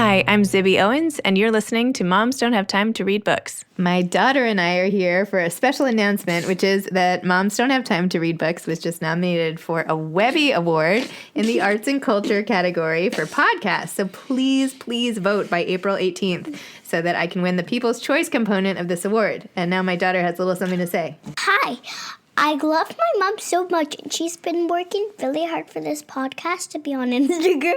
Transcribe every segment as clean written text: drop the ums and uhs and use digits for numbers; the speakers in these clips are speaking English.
Hi, I'm Zibby Owens, and you're listening to Moms Don't Have Time to Read Books. My daughter and I are here for a special announcement, which is that Moms Don't Have Time to Read Books was just nominated for a Webby Award in the Arts and Culture category for podcasts. So please vote by April 18th so that I can win the People's Choice component of this award. And now my daughter has a little something to say. Hi. I love my mom so much, and she's been working really hard for this podcast to be on Instagram.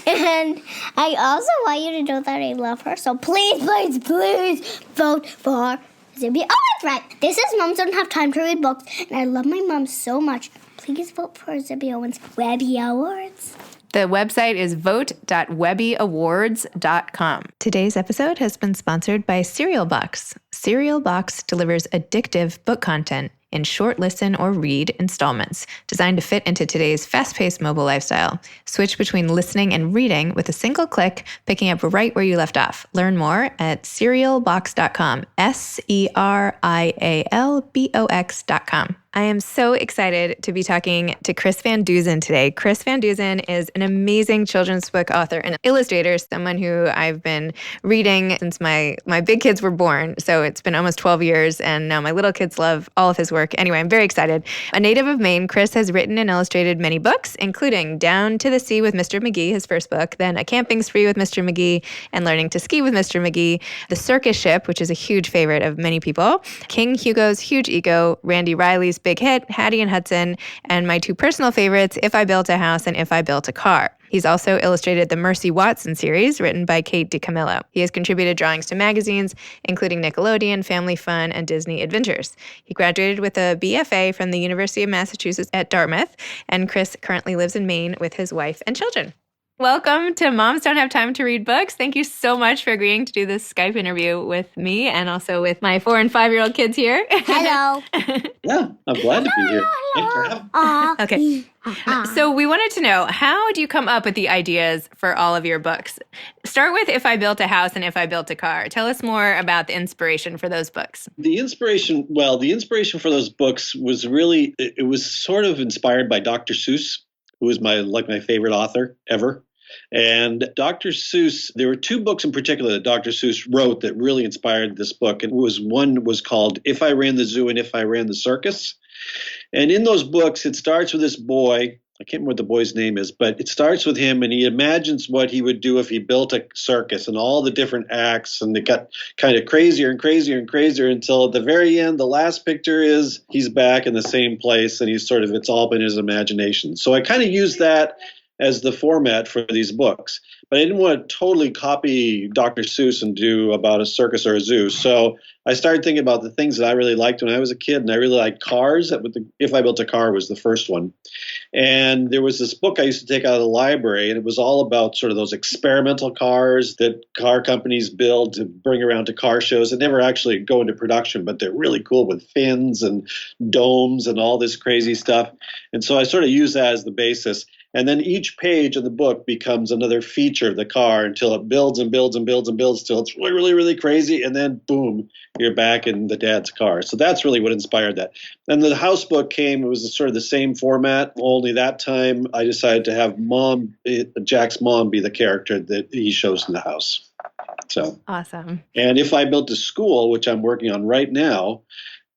And I also want you to know that I love her, so please vote for Zibby Owens. Right. This is Moms Don't Have Time to Read Books, and I love my mom so much. Please vote for Zibby Owens' Webby Awards. The website is vote.webbyawards.com. Today's episode has been sponsored by Cereal Box. Cereal Box delivers addictive book content in short listen or read installments designed to fit into today's fast-paced mobile lifestyle. Switch between listening and reading with a single click, picking up right where you left off. Learn more at cerealbox.com, SERIALBOX.com. I am so excited to be talking to Chris Van Dusen today. Chris Van Dusen is an amazing children's book author and illustrator, someone who I've been reading since my big kids were born. So it's been almost 12 years, and now my little kids love all of his work. Anyway, I'm very excited. A native of Maine, Chris has written and illustrated many books, including Down to the Sea with Mr. McGee, his first book, then A Camping Spree with Mr. McGee, and Learning to Ski with Mr. McGee, The Circus Ship, which is a huge favorite of many people, King Hugo's Huge Ego, Randy Riley's big hit, Hattie and Hudson, and my two personal favorites, If I Built a House and If I Built a Car. He's also illustrated the Mercy Watson series, written by Kate DiCamillo. He has contributed drawings to magazines, including Nickelodeon, Family Fun, and Disney Adventures. He graduated with a BFA from the University of Massachusetts at Dartmouth, and Chris currently lives in Maine with his wife and children. Welcome to Moms Don't Have Time to Read Books. Thank you so much for agreeing to do this Skype interview with me and also with my 4- and 5-year-old kids here. Hello. Yeah, I'm glad to be here. Thanks for having me. Okay. So we wanted to know, how do you come up with the ideas for all of your books? Start with If I Built a House and If I Built a Car. Tell us more about the inspiration for those books. The inspiration for those books was really, it was sort of inspired by Dr. Seuss, who is my favorite author ever. And Dr. Seuss, there were two books in particular that Dr. Seuss wrote that really inspired this book. And one was called If I Ran the Zoo and If I Ran the Circus. And in those books, it starts with this boy. I can't remember what the boy's name is, but it starts with him, and he imagines what he would do if he built a circus and all the different acts, and it got kind of crazier and crazier and crazier until at the very end, the last picture is he's back in the same place, and it's all been his imagination. So I kind of used that as the format for these books. But I didn't want to totally copy Dr. Seuss and do about a circus or a zoo. So I started thinking about the things that I really liked when I was a kid, and I really liked cars. If I Built a Car was the first one. And there was this book I used to take out of the library, and it was all about sort of those experimental cars that car companies build to bring around to car shows that never actually go into production, but they're really cool with fins and domes and all this crazy stuff. And so I sort of used that as the basis. And then each page of the book becomes another feature of the car until it builds and builds and builds and builds till it's really, really, really crazy. And then boom, you're back in the dad's car. So that's really what inspired that. And the house book came, it was sort of the same format, only that time I decided to have Jack's mom be the character that he shows in the house. So awesome. And If I Built a School, which I'm working on right now,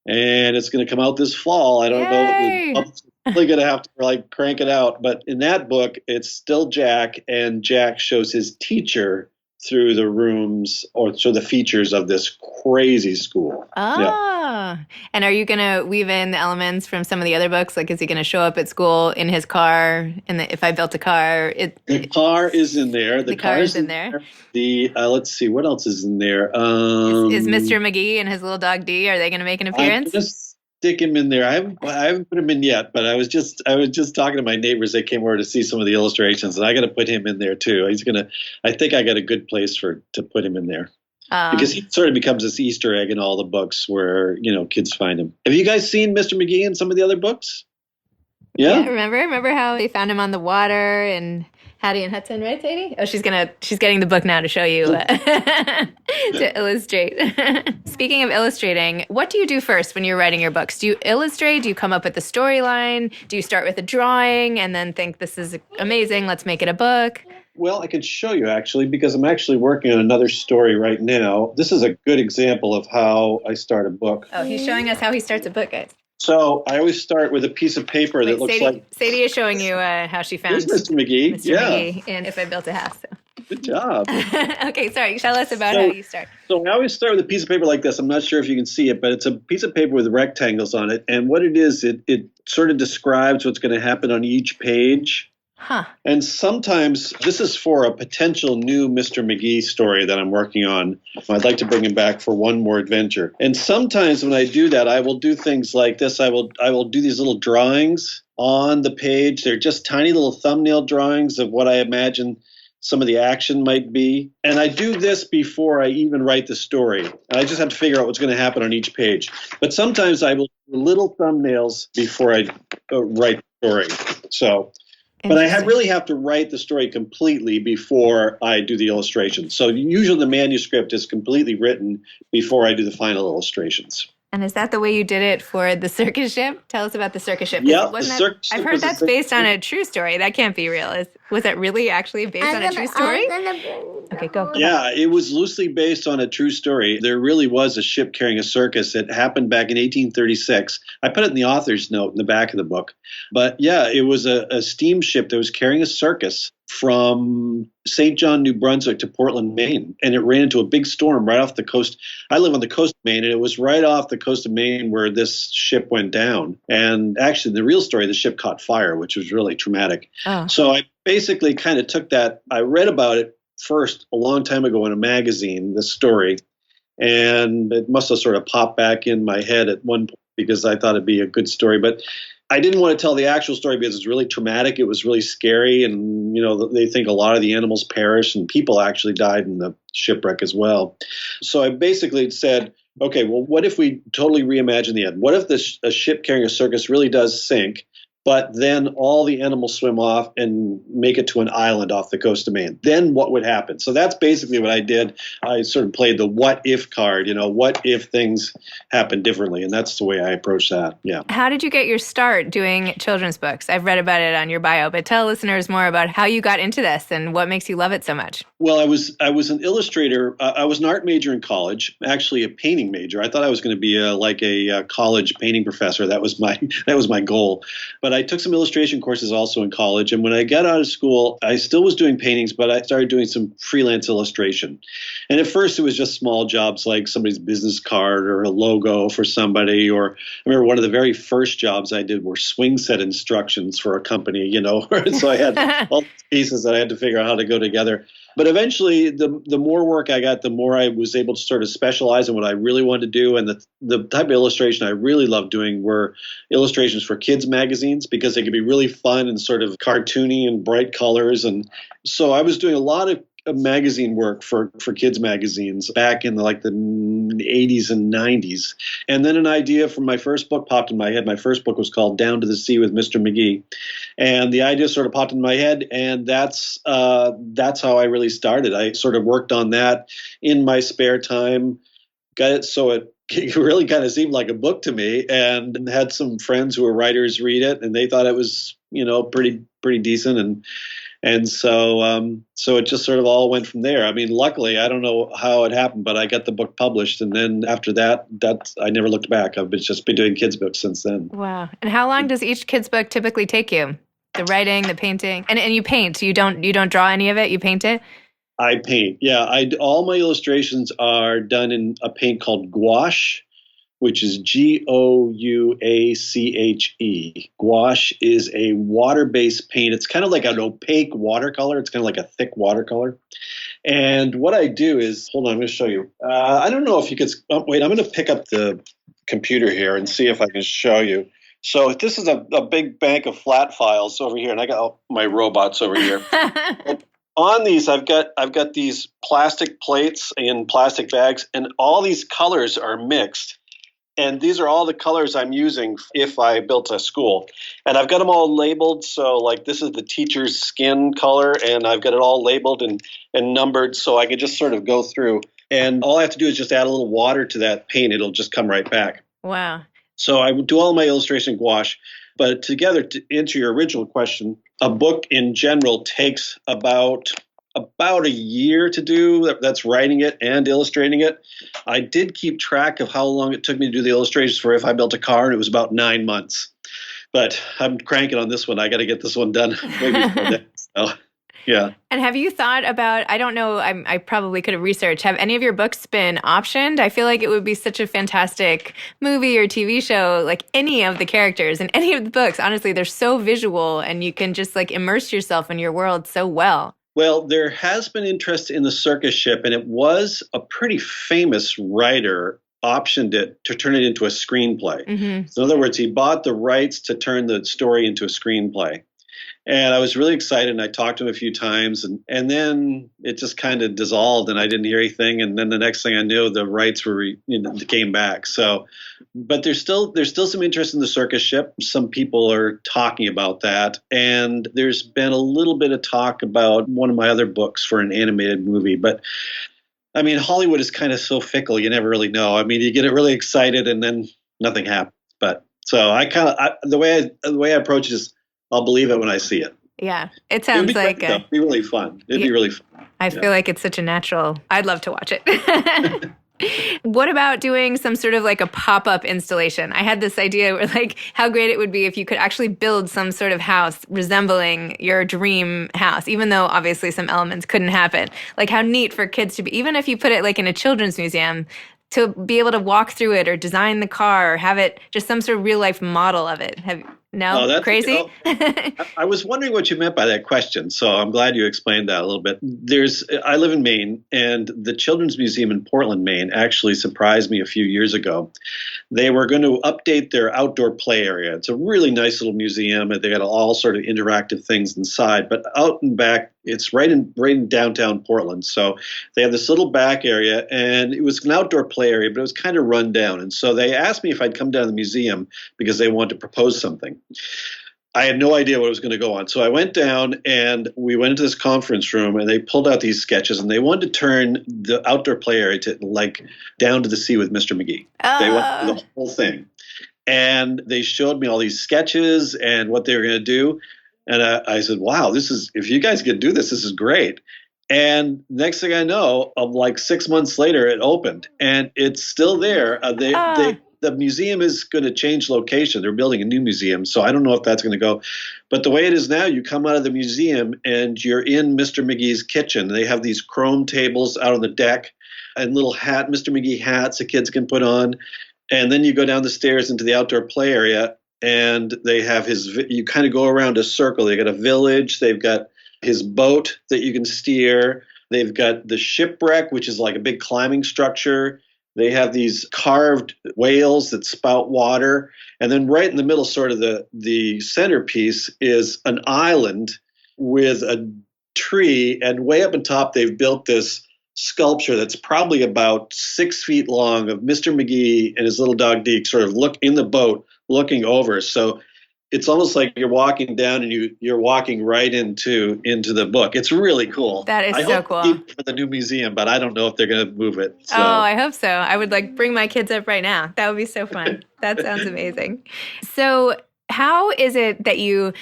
and it's going to come out this fall. I don't know. I'm probably going to have to crank it out. But in that book, it's still Jack, and Jack shows his teacher through the rooms or through the features of this crazy school. Yeah. And are you going to weave in the elements from some of the other books? Like, is he going to show up at school in his car? And If I Built a Car? The car is in there. The car is in there. Let's see, what else is in there? Is Mr. McGee and his little dog D, are they going to make an appearance? Just stick him in there. I haven't put him in yet, but I was just talking to my neighbors. They came over to see some of the illustrations, and I got to put him in there too. I think I got a good place to put him in there. Because he sort of becomes this Easter egg in all the books where, kids find him. Have you guys seen Mr. McGee in some of the other books? Yeah? Remember how they found him on the water and Hattie and Hudson, right, Sadie? Oh, she's getting the book now to show you to illustrate. Speaking of illustrating, what do you do first when you're writing your books? Do you illustrate? Do you come up with the storyline? Do you start with a drawing and then think, this is amazing, let's make it a book? Well, I can show you actually, because I'm actually working on another story right now. This is a good example of how I start a book. Oh, he's showing us how he starts a book, guys. So I always start with a piece of paper that looks like. Sadie is showing you how she Here's found Mr. McGee. Mr. Yeah, McGee and If I Built a House. So. good job. Okay, sorry. Tell us about how you start. So I always start with a piece of paper like this. I'm not sure if you can see it, but it's a piece of paper with rectangles on it. And what it is, it sort of describes what's going to happen on each page. Huh. And sometimes this is for a potential new Mr. McGee story that I'm working on. I'd like to bring him back for one more adventure. And sometimes when I do that, I will do things like this. I will do these little drawings on the page. They're just tiny little thumbnail drawings of what I imagine some of the action might be. And I do this before I even write the story. And I just have to figure out what's going to happen on each page. But sometimes I will do little thumbnails before I write the story. So... But I really have to write the story completely before I do the illustration. So usually the manuscript is completely written before I do the final illustrations. And is that the way you did it for the circus ship? Tell us about the circus ship. Yeah, I've heard that's based on a true story. That can't be real. Was that really actually based on a true story? Okay, go. Yeah, it was loosely based on a true story. There really was a ship carrying a circus. It happened back in 1836. I put it in the author's note in the back of the book. But yeah, it was a steamship that was carrying a circus from St. John, New Brunswick to Portland, Maine. And it ran into a big storm right off the coast. I live on the coast of Maine, and it was right off the coast of Maine where this ship went down. And actually, the real story, the ship caught fire, which was really traumatic. Oh. So I basically kind of took that. I read about it first a long time ago in a magazine, this story. And it must have sort of popped back in my head at one point because I thought it'd be a good story. But I didn't want to tell the actual story because it's really traumatic. It was really scary. And, you know, they think a lot of the animals perished and people actually died in the shipwreck as well. So I basically said, okay, well, what if we totally reimagine the end? What if a ship carrying a circus really does sink, but then all the animals swim off and make it to an island off the coast of Maine? Then what would happen? So that's basically what I did. I sort of played the what if card, you know, what if things happen differently? And that's the way I approach that. Yeah. How did you get your start doing children's books? I've read about it on your bio, but tell listeners more about how you got into this and what makes you love it so much. Well, I was an illustrator. I was an art major in college, actually a painting major. I thought I was going to be a college painting professor. That was my goal. But I took some illustration courses also in college. And when I got out of school, I still was doing paintings, but I started doing some freelance illustration. And at first it was just small jobs like somebody's business card or a logo for somebody. Or I remember one of the very first jobs I did were swing set instructions for a company, you know. So I had all these pieces that I had to figure out how to go together. But eventually, the more work I got, the more I was able to sort of specialize in what I really wanted to do. And the type of illustration I really loved doing were illustrations for kids' magazines because they could be really fun and sort of cartoony and bright colors. And so I was doing a lot of magazine work for kids magazines back in the 80s and 90s. And then an idea from my first book popped in my head. My first book was called Down to the Sea with Mr. McGee. And the idea sort of popped in my head. And that's how I really started. I sort of worked on that in my spare time, got it so it really kind of seemed like a book to me, and had some friends who were writers read it, and they thought it was, you know, pretty decent. And so it just sort of all went from there. I mean, luckily, I don't know how it happened, but I got the book published. And then after that I never looked back. I've just been doing kids' books since then. Wow. And how long does each kids' book typically take you? The writing, the painting, and you paint. You don't draw any of it. You paint it. I paint. Yeah. All my illustrations are done in a paint called gouache, which is Gouache. Gouache is a water-based paint. It's kind of like an opaque watercolor. It's kind of like a thick watercolor. And what I do is, hold on, I'm going to show you. I don't know if you could, wait, I'm going to pick up the computer here and see if I can show you. So this is a big bank of flat files over here, and I got my robots over here. On these, I've got these plastic plates in plastic bags, and all these colors are mixed. And these are all the colors I'm using if I built a school. And I've got them all labeled. So like this is the teacher's skin color, and I've got it all labeled and numbered so I can just sort of go through. And all I have to do is just add a little water to that paint. It'll just come right back. Wow. So I do all my illustration gouache. But together, to answer your original question, a book in general takes about about a year to do. That's writing it and illustrating it. I did keep track of how long it took me to do the illustrations for If I Built a Car, and it was about 9 months. But I'm cranking on this one. I got to get this one done way before that. So, yeah. And have you thought about, I don't know, I probably could have researched, have any of your books been optioned? I feel like it would be such a fantastic movie or TV show, like any of the characters in any of the books. Honestly, they're so visual and you can just like immerse yourself in your world so well. Well, there has been interest in the circus ship, and it was a pretty famous writer optioned it to turn it into a screenplay. Mm-hmm. So in other words, he bought the rights to turn the story into a screenplay. And I was really excited, and I talked to him a few times, and then it just kind of dissolved, and I didn't hear anything. And then the next thing I knew, the rights were came back. So, but there's still some interest in the circus ship. Some people are talking about that, and there's been a little bit of talk about one of my other books for an animated movie. But I mean, Hollywood is kind of so fickle; you never really know. I mean, you get really excited, and then nothing happens. But so the way I approach it is, I'll believe it when I see it. Yeah, it sounds like it'd be really fun. It'd be really fun. I feel like it's such a natural. I'd love to watch it. What about doing some sort of like a pop-up installation? I had this idea where like how great it would be if you could actually build some sort of house resembling your dream house, even though obviously some elements couldn't happen. Like how neat for kids to be, even if you put it like in a children's museum, to be able to walk through it or design the car or have it just some sort of real life model of it. That's crazy? I was wondering what you meant by that question, so I'm glad you explained that a little bit. I live in Maine, and the Children's Museum in Portland, Maine, actually surprised me a few years ago. They were going to update their outdoor play area. It's a really nice little museum, and they got all sort of interactive things inside. But out and back, it's right in downtown Portland. So they have this little back area, and it was an outdoor play area, but it was kind of run down. And so they asked me if I'd come down to the museum because they wanted to propose something. I had no idea what was going to go on. So I went down and we went into this conference room, and they pulled out these sketches, and they wanted to turn the outdoor play area to like Down to the Sea with Mr. McGee. They wanted the whole thing. And they showed me all these sketches and what they were going to do. And I said, wow, if you guys could do this is great. And next thing I know, like 6 months later, it opened, and it's still there. The museum is going to change location. They're building a new museum, so I don't know if that's going to go. But the way it is now, you come out of the museum and you're in Mr. McGee's kitchen. They have these chrome tables out on the deck and little Mr. McGee hats the kids can put on. And then you go down the stairs into the outdoor play area, and they have you kind of go around a circle. They got a village. They've got his boat that you can steer. They've got the shipwreck, which is like a big climbing structure. They have these carved whales that spout water. And then right in the middle, sort of the centerpiece, is an island with a tree. And way up on top, they've built this sculpture that's probably about 6 feet long of Mr. McGee and his little dog Deke sort of look in the boat looking over. So it's almost like you're walking down and you're walking right into the book. It's really cool. That is so cool. For the new museum, but I don't know if they're going to move it. So. Oh, I hope so. I would like bring my kids up right now. That would be so fun. That sounds amazing. So how is it that you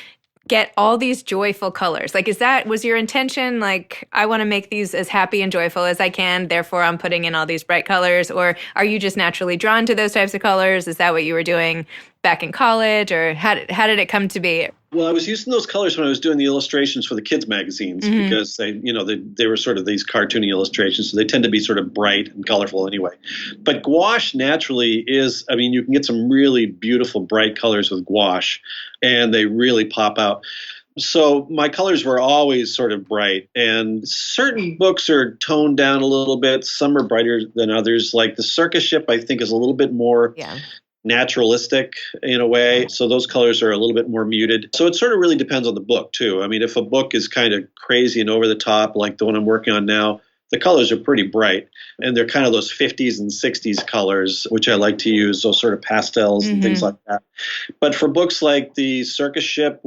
get all these joyful colors? Like, was your intention, like, I want to make these as happy and joyful as I can, therefore I'm putting in all these bright colors? Or are you just naturally drawn to those types of colors? Is that what you were doing back in college? Or how did it come to be? Well, I was using those colors when I was doing the illustrations for the kids magazines, because they were sort of these cartoony illustrations, so they tend to be sort of bright and colorful anyway. But gouache naturally is, I mean, you can get some really beautiful bright colors with gouache, and they really pop out. So my colors were always sort of bright, and certain books are toned down a little bit. Some are brighter than others. Like the Circus Ship, I think, is a little bit more naturalistic in a way. So those colors are a little bit more muted. So it sort of really depends on the book too. I mean, if a book is kind of crazy and over the top, like the one I'm working on now, the colors are pretty bright. And they're kind of those 50s and 60s colors, which I like to use, those sort of pastels and things like that. But for books like the Circus Ship,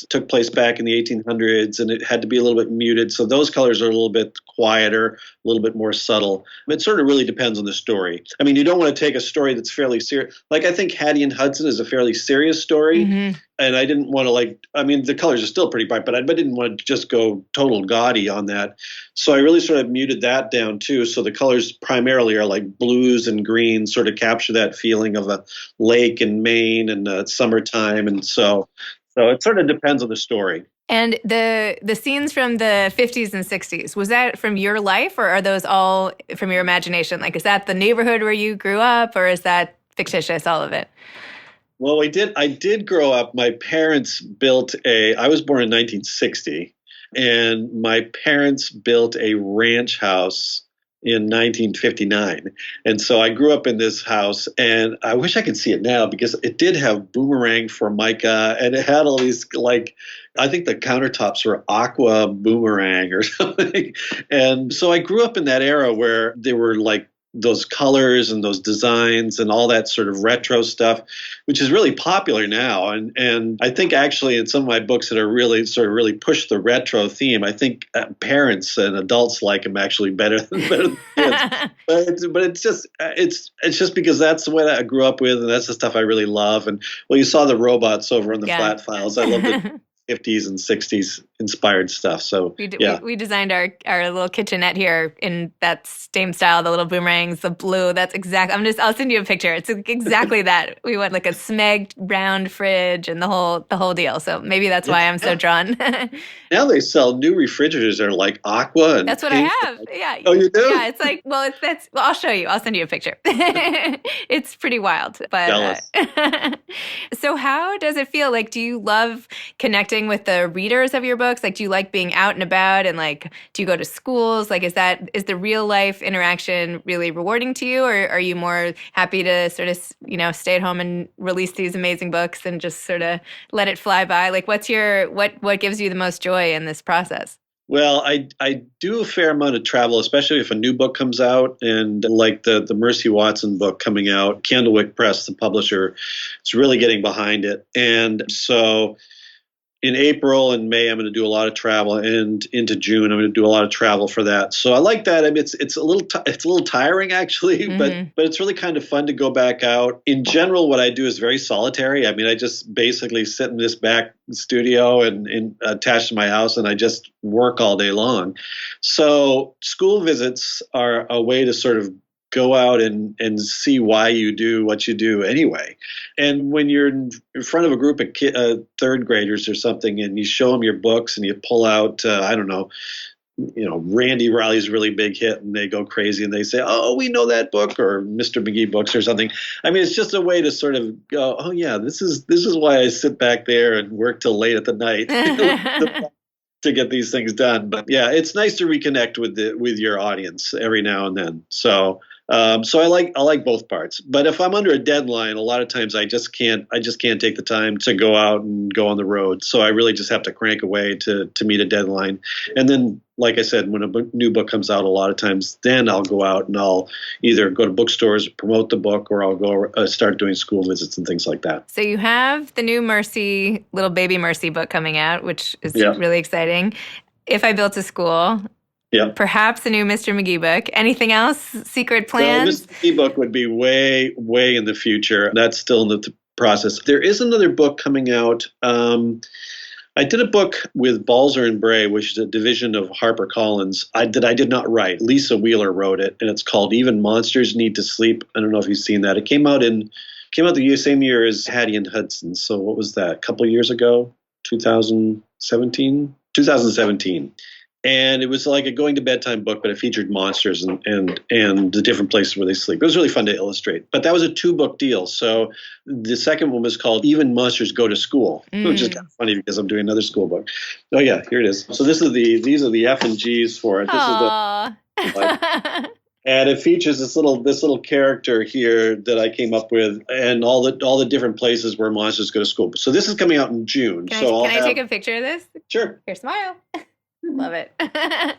took place back in the 1800s, and it had to be a little bit muted. So those colors are a little bit quieter, a little bit more subtle. It sort of really depends on the story. I mean, you don't want to take a story that's fairly serious. Like, I think Hattie and Hudson is a fairly serious story. And I didn't want to the colors are still pretty bright, but I didn't want to just go total gaudy on that. So I really sort of muted that down too. So the colors primarily are like blues and greens, sort of capture that feeling of a lake in Maine and summertime. And so it sort of depends on the story. And the scenes from the 50s and 60s, was that from your life, or are those all from your imagination? Like, is that the neighborhood where you grew up, or is that fictitious, all of it? Well, I did grow up. My parents I was born in 1960, and my parents built a ranch house in 1959. And so I grew up in this house, and I wish I could see it now because it did have boomerang formica, and it had all these, I think the countertops were aqua boomerang or something. And so I grew up in that era where there were those colors and those designs and all that sort of retro stuff, which is really popular now. And I think actually in some of my books that are really push the retro theme, I think parents and adults like them actually better than kids. But it's just because that's the way that I grew up with, and that's the stuff I really love. And you saw the robots over in the flat files. I love the 50s and 60s inspired stuff. So we designed our little kitchenette here in that same style, the little boomerangs, the blue. That's exact. I'll send you a picture. It's exactly that. We want like a smeg round fridge and the whole deal. So maybe that's why I'm so drawn. Now they sell new refrigerators that are like aqua. And that's what I have. Yeah. Oh, you do? Yeah. It's like, I'll show you. I'll send you a picture. It's pretty wild. But jealous. So how does it feel? Like, do you love connecting with the readers of your books? Like, do you like being out and about, and do you go to schools? Like, is the real life interaction really rewarding to you, or are you more happy to sort of, stay at home and release these amazing books and just sort of let it fly by? Like, what gives you the most joy in this process? Well, I do a fair amount of travel, especially if a new book comes out, and like the Mercy Watson book coming out, Candlewick Press, the publisher, is really getting behind it. And so in April and May, I'm going to do a lot of travel, and into June, I'm going to do a lot of travel for that. So I like that. I mean, it's a little tiring actually, but it's really kind of fun to go back out. In general, what I do is very solitary. I mean, I just basically sit in this back studio and attached to my house, and I just work all day long. So school visits are a way to sort of go out and see why you do what you do anyway. And when you're in front of a group of third graders or something, and you show them your books and you pull out, Randy Riley's really big hit, and they go crazy and they say, "Oh, we know that book," or Mr. McGee books or something. I mean, it's just a way to sort of go, "Oh yeah, this is why I sit back there and work till late at the night." To get these things done. But yeah, it's nice to reconnect with your audience every now and then. So I like both parts. But if I'm under a deadline, a lot of times I just can't take the time to go out and go on the road. So I really just have to crank away to meet a deadline. And then, like I said, when a new book comes out, a lot of times then I'll go out and I'll either go to bookstores, promote the book, or I'll go start doing school visits and things like that. So you have the new little baby Mercy book coming out, which is really exciting. If I Built a School. Yeah. Perhaps a new Mr. McGee book. Anything else? Secret plans? The Mr. McGee book would be way, way in the future. That's still in the process. There is another book coming out. I did a book with Balzer and Bray, which is a division of HarperCollins. I did not write. Lisa Wheeler wrote it, and it's called Even Monsters Need to Sleep. I don't know if you've seen that. It came out the same year as Hattie and Hudson. So what was that? A couple of years ago? 2017. And it was like a going to bedtime book, but it featured monsters and the different places where they sleep. It was really fun to illustrate. But that was a 2-book deal. So the second one was called Even Monsters Go to School, which is kind of funny because I'm doing another school book. Oh yeah, here it is. So these are the F and G's for it. This is the and it features this little character here that I came up with, and all the different places where monsters go to school. So this is coming out in June. Can I take a picture of this? Sure. Here, smile. Love it.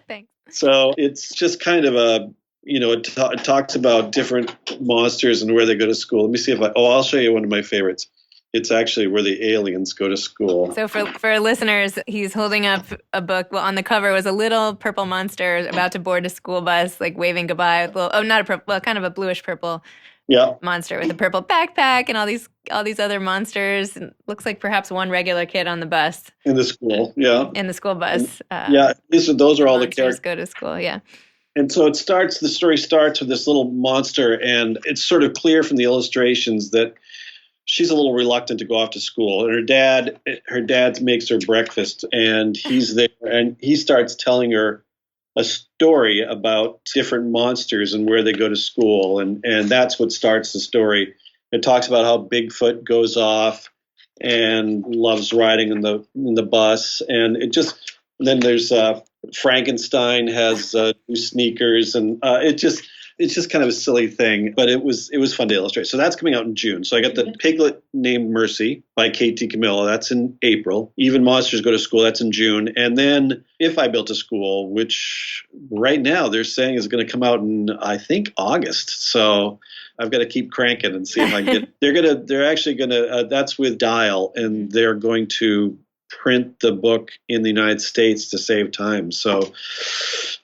Thanks. So it's just kind of it talks about different monsters and where they go to school. Let me see I'll show you one of my favorites. It's actually where the aliens go to school. So for listeners, he's holding up a book. Well, on the cover was a little purple monster about to board a school bus, like waving goodbye. Not a purple, well, kind of a bluish purple monster with a purple backpack and all these other monsters. And looks like perhaps one regular kid on the bus. In the school, yeah. In the school bus. Those are all the characters. Go to school, yeah. And so the story starts with this little monster, and it's sort of clear from the illustrations that she's a little reluctant to go off to school. And her dad makes her breakfast, and he's there, and he starts telling her a story about different monsters and where they go to school. And that's what starts the story. It talks about how Bigfoot goes off and loves riding in the bus. And then there's Frankenstein has new sneakers, and it's just kind of a silly thing, but it was fun to illustrate. So that's coming out in June. So I got the Piglet Named Mercy by Katie Camillo. That's in April. Even Monsters Go to School. That's in June. And then If I Built a School, which right now they're saying is going to come out in, I think, August. So I've got to keep cranking and see if I can get. They're actually going to. That's with Dial, and they're going to print the book in the United States to save time. So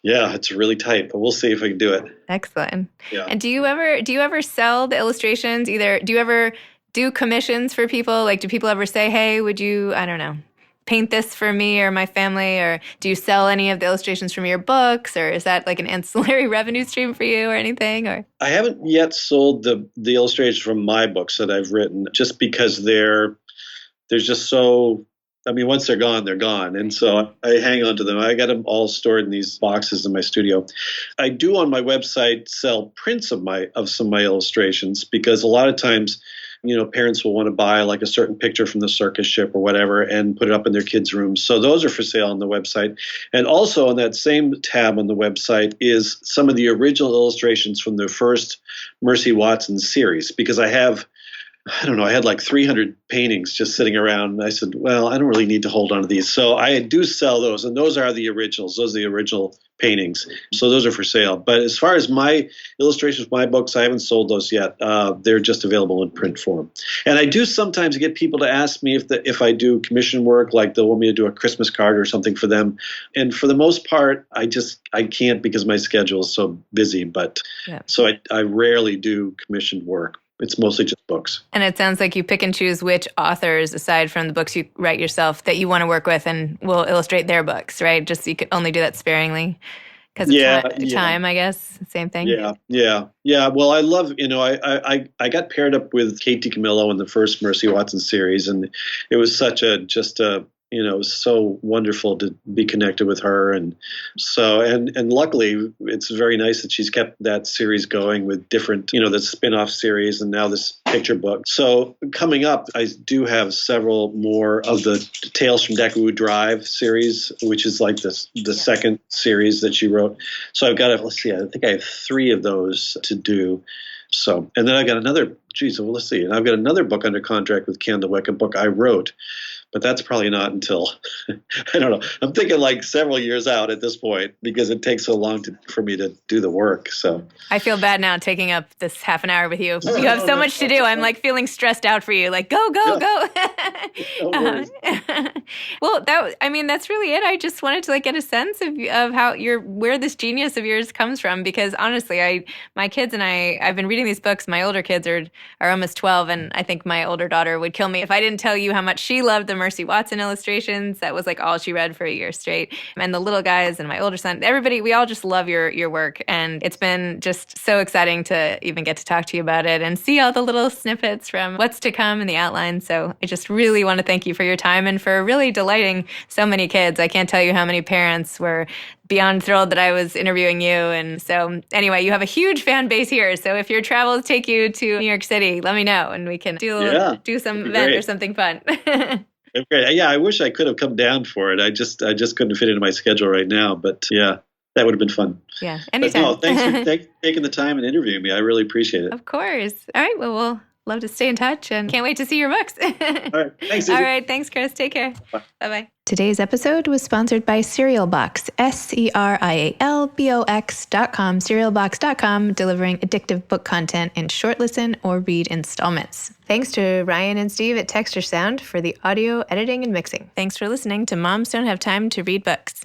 yeah, it's really tight, but we'll see if I can do it. Excellent. Yeah. And do you ever sell the illustrations? Do you ever do commissions for people? Like, do people ever say, hey, would you, I don't know, paint this for me or my family? Or do you sell any of the illustrations from your books? Or is that like an ancillary revenue stream for you or anything? Or I haven't yet sold the illustrations from my books that I've written, just because there's just so, I mean, once they're gone, they're gone. And so I hang on to them. I got them all stored in these boxes in my studio. I do on my website sell prints of some of my illustrations, because a lot of times, parents will want to buy like a certain picture from the circus ship or whatever and put it up in their kids' rooms. So those are for sale on the website. And also on that same tab on the website is some of the original illustrations from the first Mercy Watson series, because I had like 300 paintings just sitting around. And I said, well, I don't really need to hold on to these. So I do sell those. And those are the originals. Those are the original paintings. So those are for sale. But as far as my illustrations, my books, I haven't sold those yet. They're just available in print form. And I do sometimes get people to ask me if I do commission work, like they'll want me to do a Christmas card or something for them. And for the most part, I can't, because my schedule is so busy. But so I rarely do commissioned work. It's mostly just books. And it sounds like you pick and choose which authors, aside from the books you write yourself, that you want to work with and will illustrate their books, right? Just so you could only do that sparingly because of time, I guess. Same thing. Yeah. Well, I love, I got paired up with Katie Camillo in the first Mercy Watson series, and it was it was so wonderful to be connected with her. And so, and luckily it's very nice that she's kept that series going with different, the spin-off series and now this picture book. So coming up, I do have several more of the Tales from Deckwood Drive series, which is like the second series that she wrote. So I've got I think I have 3 of those to do. So, and then I got another, let's see. And I've got another book under contract with Candlewick, a book I wrote. But that's probably not until, I don't know. I'm thinking like several years out at this point, because it takes so long for me to do the work. So I feel bad now taking up this half an hour with you. You have so much to do. I'm like feeling stressed out for you. Like, go. Well, that's really it. I just wanted to get a sense of how where this genius of yours comes from, because honestly, my kids and I've been reading these books. My older kids are almost 12, and I think my older daughter would kill me if I didn't tell you how much she loved the Mercy Watson illustrations. That was like all she read for a year straight. And the little guys and my older son, everybody, we all just love your work. And it's been just so exciting to even get to talk to you about it and see all the little snippets from what's to come in the outline. So I just really want to thank you for your time and for really delighting so many kids. I can't tell you how many parents were beyond thrilled that I was interviewing you. And so anyway, you have a huge fan base here. So if your travels take you to New York City, let me know and we can do some event or something fun. Okay. Yeah, I wish I could have come down for it. I just couldn't fit into my schedule right now. But yeah, that would have been fun. Yeah, anytime. But no, thanks for taking the time and interviewing me. I really appreciate it. Of course. All right. Well, love to stay in touch and can't wait to see your books. All right. Thanks, All Izzy. right. Thanks, Chris. Take care. Bye. Bye-bye. Today's episode was sponsored by Cereal Box, CERIALBOX.com, cerealbox.com, delivering addictive book content in short listen or read installments. Thanks to Ryan and Steve at Texture Sound for the audio editing and mixing. Thanks for listening to Moms Don't Have Time to Read Books.